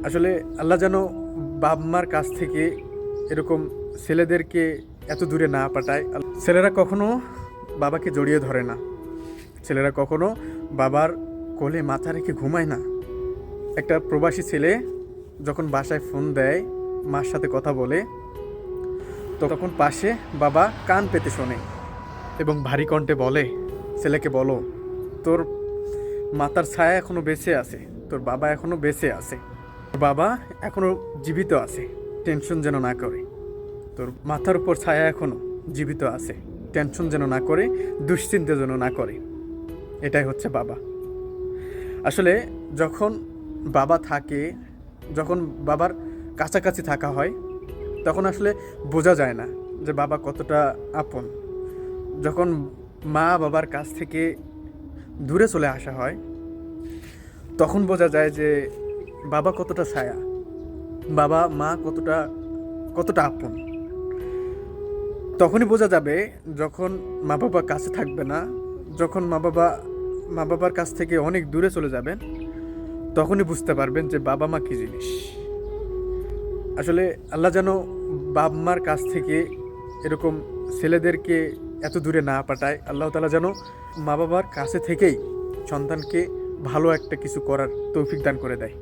আসলে আল্লাহ যেন বাপ মার কাছ থেকে এরকম ছেলেদেরকে এত দূরে না পাঠায়। ছেলেরা কখনো বাবাকে জড়িয়ে ধরে না, ছেলেরা কখনো বাবার কোলে মাথা রেখে ঘুমায় না। একটা প্রবাসী ছেলে যখন বাসায় ফোন দেয়, মার সাথে কথা বলে, তখন পাশে বাবা কান পেতে শোনে এবং ভারী কণ্ঠে বলে, ছেলেকে বলো তোর মাতার ছায়া এখনো বেঁচে আছে, তোর বাবা এখনো বেঁচে আছে, তোর বাবা এখনো জীবিত আছে, টেনশন যেন না করে। তোর মাথার উপর ছায়া এখনো জীবিত আছে, টেনশন যেন না করে, দুশ্চিন্তা যেন না করে। এটাই হচ্ছে বাবা। আসলে যখন বাবা থাকে, যখন বাবার কাছাকাছি থাকা হয়, তখন আসলে বোঝা যায় না যে বাবা কতটা আপন। যখন মা বাবার কাছ থেকে দূরে চলে আসা হয়, তখন বোঝা যায় যে বাবা কতটা ছায়া, বাবা মা কতটা কতটা আপন। তখনই বোঝা যাবে যখন মা বাবা কাছে থাকবে না, যখন মা বাবার কাছ থেকে অনেক দূরে চলে যাবেন, তখনই বুঝতে পারবেন যে বাবা মা কী জিনিস। আসলে আল্লাহ যেন বাপ মার কাছ থেকে এরকম ছেলেদেরকে এত দূরে না পাঠায়। আল্লাহ তাআলা যেন মা বাবার কাছে থেকেই সন্তানকে ভালো একটা কিছু করার তৌফিক দান করে দেয়।